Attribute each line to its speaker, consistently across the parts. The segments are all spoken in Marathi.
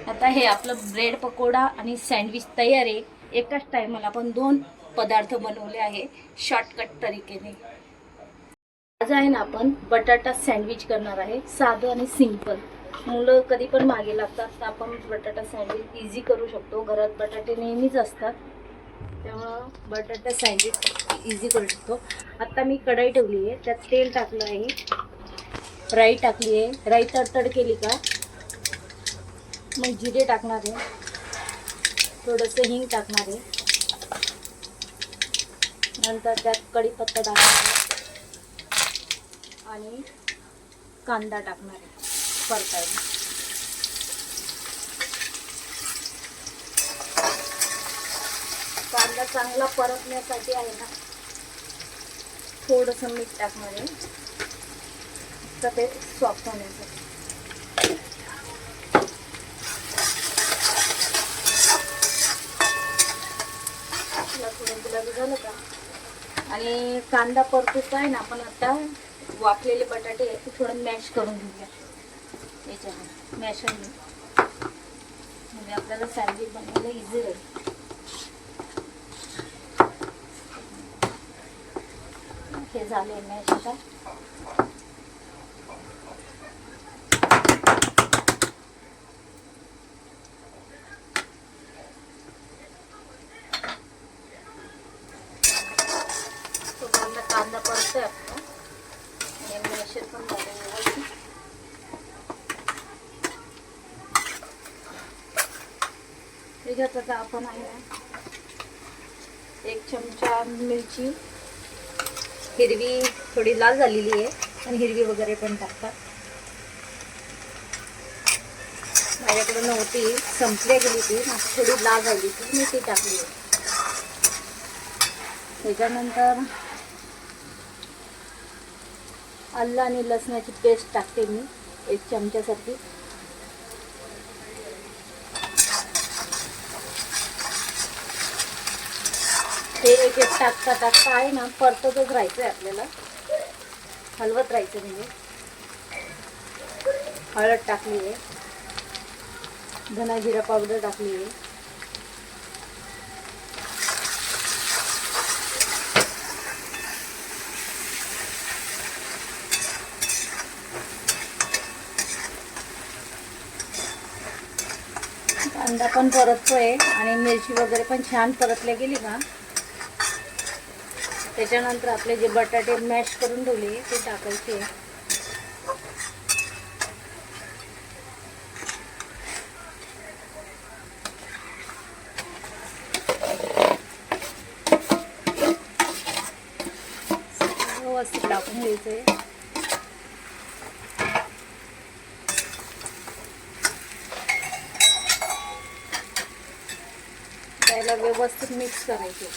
Speaker 1: आता हे आपलं ब्रेड पकोडा आणि सँडविच तयार आहे। एकाच टायमाला आपण 2 पदार्थ बनवले आहे शॉर्टकट तरीकेने। आज आहे ना आपण बटाटा सँडविच करणार आहे, साधं आणि सिंपल। मुलं कधी पण मागे लागतात तर आपण बटाटा सँडविच इझी करू शकतो। घरात बटाटे नेहमीच असतात, त्यामुळं बटाटा सँडविच इझी करू शकतो। आता मी कढई ठेवली आहे, त्यात तेल टाकलं आहे, राई टाकली आहे। राई तडतड केली का मग जिरे टाकणार आहे, थोडंसं हिंग टाकणार आहे, नंतर त्यात कढीपत्ता टाकणार आहे आणि कांदा टाकणार आहे परतायला। कांदा चांगला परतण्यासाठी आहे ना थोडंसं मीठ टाकणार आहे, तर ते सॉफ्ट होण्यासाठी। गुलाबी झालं का आणि कांदा परतूच आहे ना आपण आता वाफलेले बटाटे ते थोडं मॅश करून घेऊया याच्यामध्ये। मॅश म्हणजे आपल्याला सँडविच बनवायला इझी राहील। हे झाले मॅश। आता कांदा परतोय आपला आणि मॅश पण झाले व्यवस्थित। त्याच्यात आता आपण आहे ना 1 चमचा मिरची हिरवी, थोडी लाल झालेली आहे आणि हिरवी वगैरे पण टाकतात। माझ्याकडे नव्हती, संपल्या गेली ती, थोडी लाल झाली ती, मी ती टाकली आहे। त्याच्यानंतर आलं आणि लसणाची पेस्ट टाकते मी 1 चमच्यासाठी। ते एक एक टाकता टाकता आहे ना परततच राहायचं आहे आपल्याला, हलवत राहायचं। म्हणजे हळद टाकली आहे, धना जिरा पावडर टाकली आहे, कांदा पण परततोय आणि मिरची वगैरे पण छान परतल्या गेली का त्याच्यानंतर आपले जे बटाटे मॅश करून ठेवले ते टाकायचे। व्यवस्थित टाकून घ्यायचंय। त्याला व्यवस्थित मिक्स करायचे।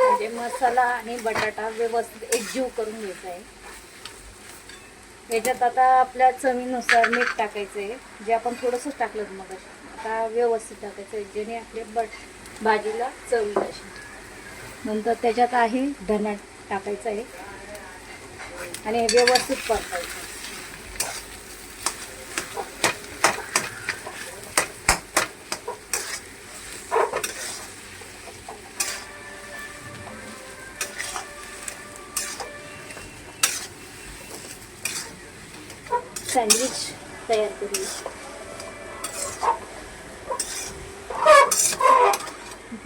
Speaker 1: म्हणजे मसाला आणि बटाटा व्यवस्थित एकजीव करून घ्यायचा आहे। याच्यात आता आपल्या चवीनुसार मीठ टाकायचं आहे, जे आपण थोडंसं टाकलं मग आता व्यवस्थित टाकायचं आहे, जेणे आपल्या भाजीला चव येईल अशी। नंतर त्याच्यात आहे धना टाकायचा आहे आणि व्यवस्थित परतायचं। सँडविच तयार करूया।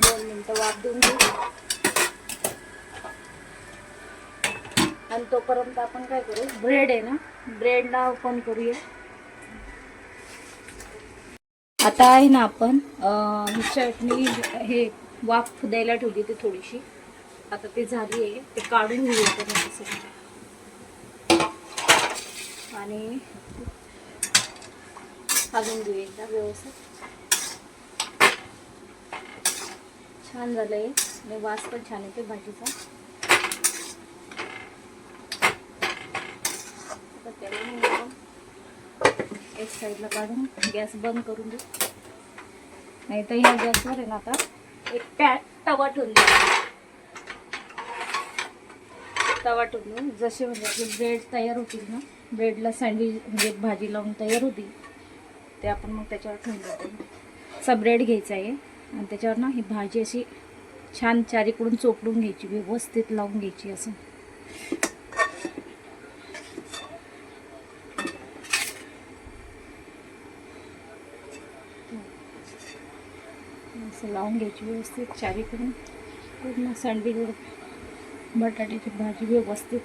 Speaker 1: 2 मिनिटं वाफ देऊन घेऊ आणि तोपर्यंत आपण काय करू, ब्रेड आहे ना ब्रेडला ओपन करूया। आता आहे ना आपण चटणी हे वाफ द्यायला ठेवली ती थोडीशी, आता ती झाली आहे, ते काढून घेऊया आणि भाजून घेऊ एकदा व्यवस्थित। छान झालंय आणि वास पण छान येते भाजीचा। आता त्याला एक साईडला काढून गॅस बंद करून देऊ, नाही तर ह्या गॅसवर आहे ना आता एक तवा ठेवून देऊ। तवा ठेवलो. जसे म्हणजे ब्रेड तयार होतील ना, ब्रेडला सँडविच म्हणजे भाजी लावून तयार होती ते आपण मग त्याच्यावर ठेवून देतो. असा ब्रेड घ्यायचा आहे आणि त्याच्यावर ना ही भाजी अशी छान चारीकडून चोपडून घ्यायची, व्यवस्थित लावून घ्यायची. असं लावून घ्यायची व्यवस्थित चारीकडून. पूर्ण सँडविचवर बटाट्याची भाजी व्यवस्थित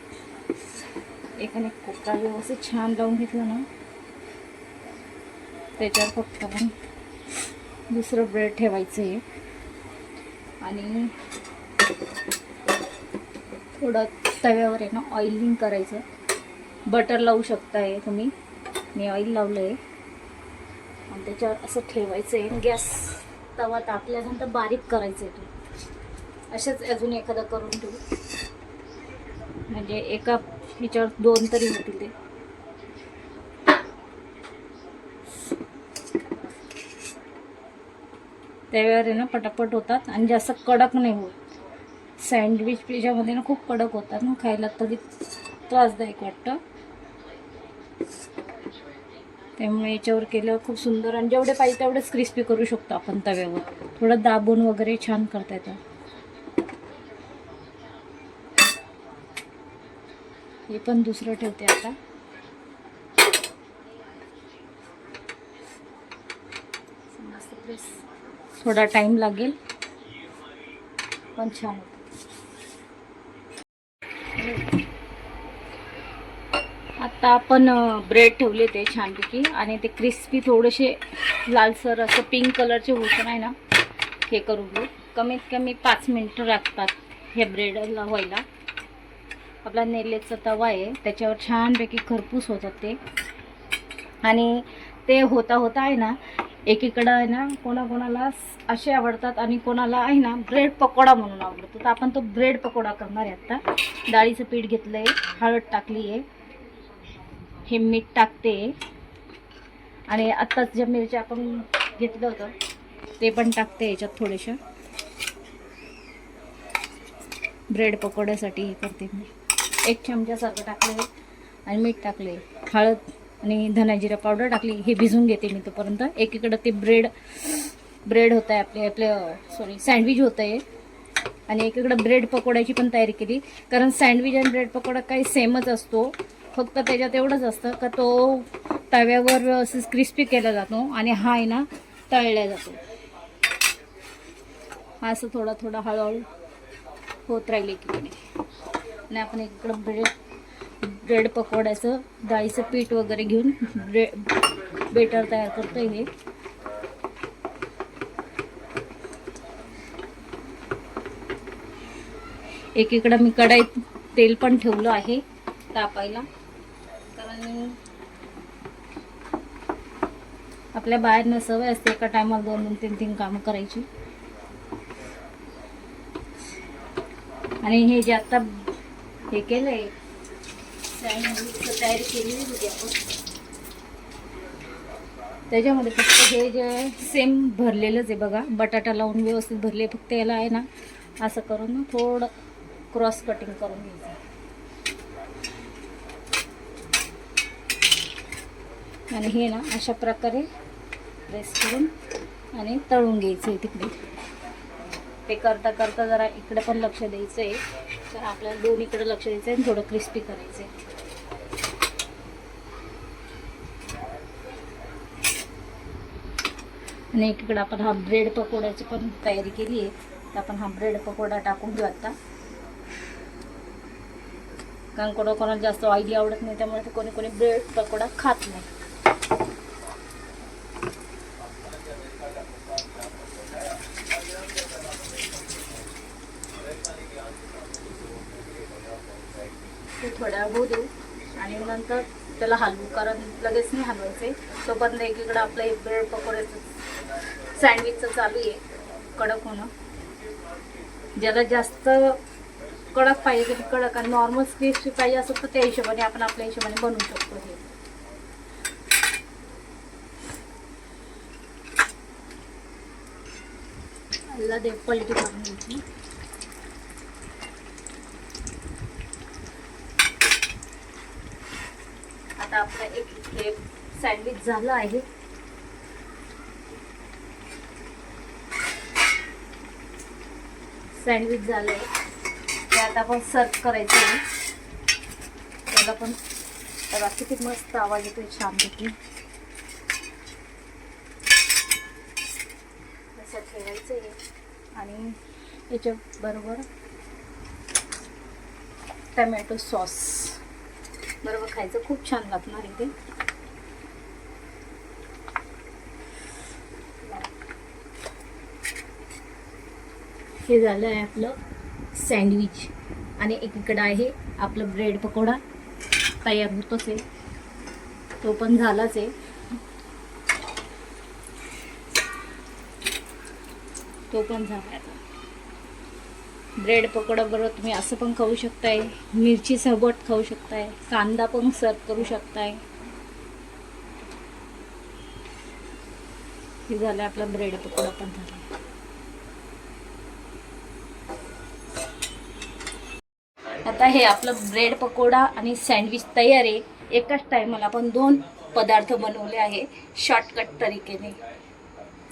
Speaker 1: एकाने कोपरा व्यवस्थित छान लावून घेतला ना, त्याच्यावर फक्त आपण दुसरं ब्रेड ठेवायचं आहे आणि थोडं तव्यावर आहे ना ऑइलिंग करायचं. बटर लावू शकताय तुम्ही, मी ऑइल लावलं आहे आणि त्याच्यावर असं ठेवायचं आहे. गॅस तवा तापल्यानंतर बारीक करायचं आहे. तो अशाच अजून एखादा करून ठेवू, म्हणजे एका ह्याच्यावर 2 तरी होतील. ते त्यावेळेवर आहे ना पटापट होतात आणि जास्त कडक नाही होत. सँडविच पिझ्यामध्ये ना खूप कडक होतात ना, खायला तरी त्रासदायक वाटतं. त्यामुळे याच्यावर केलं खूप सुंदर आणि जेवढे पाहिजे तेवढेच क्रिस्पी करू शकतो आपण तव्यावर. थोडं दाबून वगैरे छान करता येतं. हे पण दुसरं ठेवते आता. थोडा टाइम लागेल पण छान होतं. आता आपण ब्रेड ठेवले ते छानपैकी आणि ते क्रिस्पी थोडेसे लालसर असं पिंक कलरचे होतं नाही ना, हे करू घेऊ. कमीत कमी 5 मिनिटं लागतात हे ब्रेडला व्हायला. आपला नेलेचा तवा आहे त्याच्यावर छानपैकी खरपूस होतात ते. आणि ते होता होता आहे ना, एकीकडं आहे ना कोणाकोणाला असे आवडतात आणि कोणाला आहे ना ब्रेड पकोडा म्हणून आवडतो. तर आपण तो ब्रेड पकोडा करणार आहे. आता डाळीचं पीठ घेतलं आहे, हळद टाकली आहे, हे मीठ टाकते आणि आत्ताच ज्या मिरच्या आपण घेतलं होतं ते पण टाकते याच्यात. थोडेशा ब्रेड पकोड्यासाठी हे करते मी. 1 चमच्यासारखं टाकले आणि मीठ टाकले, हळद आणि धना जिरा पावडर टाकली. हे भिजून घेते मी तोपर्यंत. एकीकडं ते ब्रेड होत आहे आपले सँडविच होतं आहे आणि एकीकडं ब्रेड पकोड्याची पण तयारी केली. कारण सँडविच आणि ब्रेड पकोडा काही सेमच असतो, फक्त त्याच्यात एवढंच असतं का तो तव्यावर असं क्रिस्पी केला जातो आणि हा आहे ना तळला जातो. हा असं थोडा थोडा हळूहळू होत राहिले की. आणि आपण इकडं ब्रेड पकोड्याचं डाळीचं पीठ वगैरे घेऊन बेटर तयार करतो. हे एकीकडं मी कढईत तेल पण ठेवलं आहे तापायला, कारण आपल्या बाहेरनं सवय असते एका टायमाला 2-3 कामं करायची. आणि हे जे आता हे केलंय सँडविचची तयारी केलेली होती आपण, त्याच्यामध्ये फक्त हे जे सेम भरलेलंच आहे बघा, बटाटा लावून व्यवस्थित भरले. फक्त याला आहे ना असं करून ना थोडं क्रॉस कटिंग करून घ्यायचं आणि हे ना अशा प्रकारे प्रेस करून आणि तळून घ्यायचं आहे. तिकडे ते करता करता जरा इकडे पण लक्ष द्यायचं आहे. तर आपल्याला दोन्हीकडे लक्ष द्यायचं आहे आणि थोडं क्रिस्पी करायचं आहे. आणि एकीकडे आपण हा ब्रेड पकोड्याची पण तयारी केली आहे. तर आपण हा ब्रेड पकोडा टाकून घेऊ आता. कारण कोणाला जास्त ऑइली आवडत नाही, त्यामुळे ते कोणी ब्रेड पकोडा खात नाही. ते थोड्या होऊ देऊ आणि नंतर त्याला हलवू, कारण लगेच नाही हलवायचे. तोपर्यंत एकीकडे आपलं एक ब्रेड पकोड्याचं सँडविचचं चालू आहे कडक होणं. ज्याला जास्त कडक पाहिजे तर कडक आणि नॉर्मल क्रिस्पी पाहिजे असं तर त्या हिशोबाने आपण आपल्या हिशोबाने बनवू शकतो. हे पलटी करून घ्यायची. आता आपला एक सँडविच झालं आहे. सँडविच झालंय ते आता आपण सर्व करायचं आहे. त्याला पण बघा किती मस्त आवाज येतोय छानपैकी. असं ठेवायचं आहे आणि याच्या बरोबर टमॅटो सॉस बरोबर खायचं, खूप छान लागणार आहे ते. हे झालं आहे आपलं सँडविच आणि एकीकडं आहे आपलं ब्रेड पकोडा तयार होतोच आहे, तो पण झालाच आहे. तो पण झाला आता. ब्रेड पकोडा बरोबर तुम्ही असं पण खाऊ शकताय, मिरची सोबत खाऊ शकताय, कांदा पण सर्व करू शकताय. हे झालं आपला ब्रेड पकोडा पण झाला. आता हे आपलं ब्रेड पकोडा आणि सँडविच तयार आहे. एकाच टायमाला आपण दोन पदार्थ बनवले आहे शॉर्टकट तरीकेने.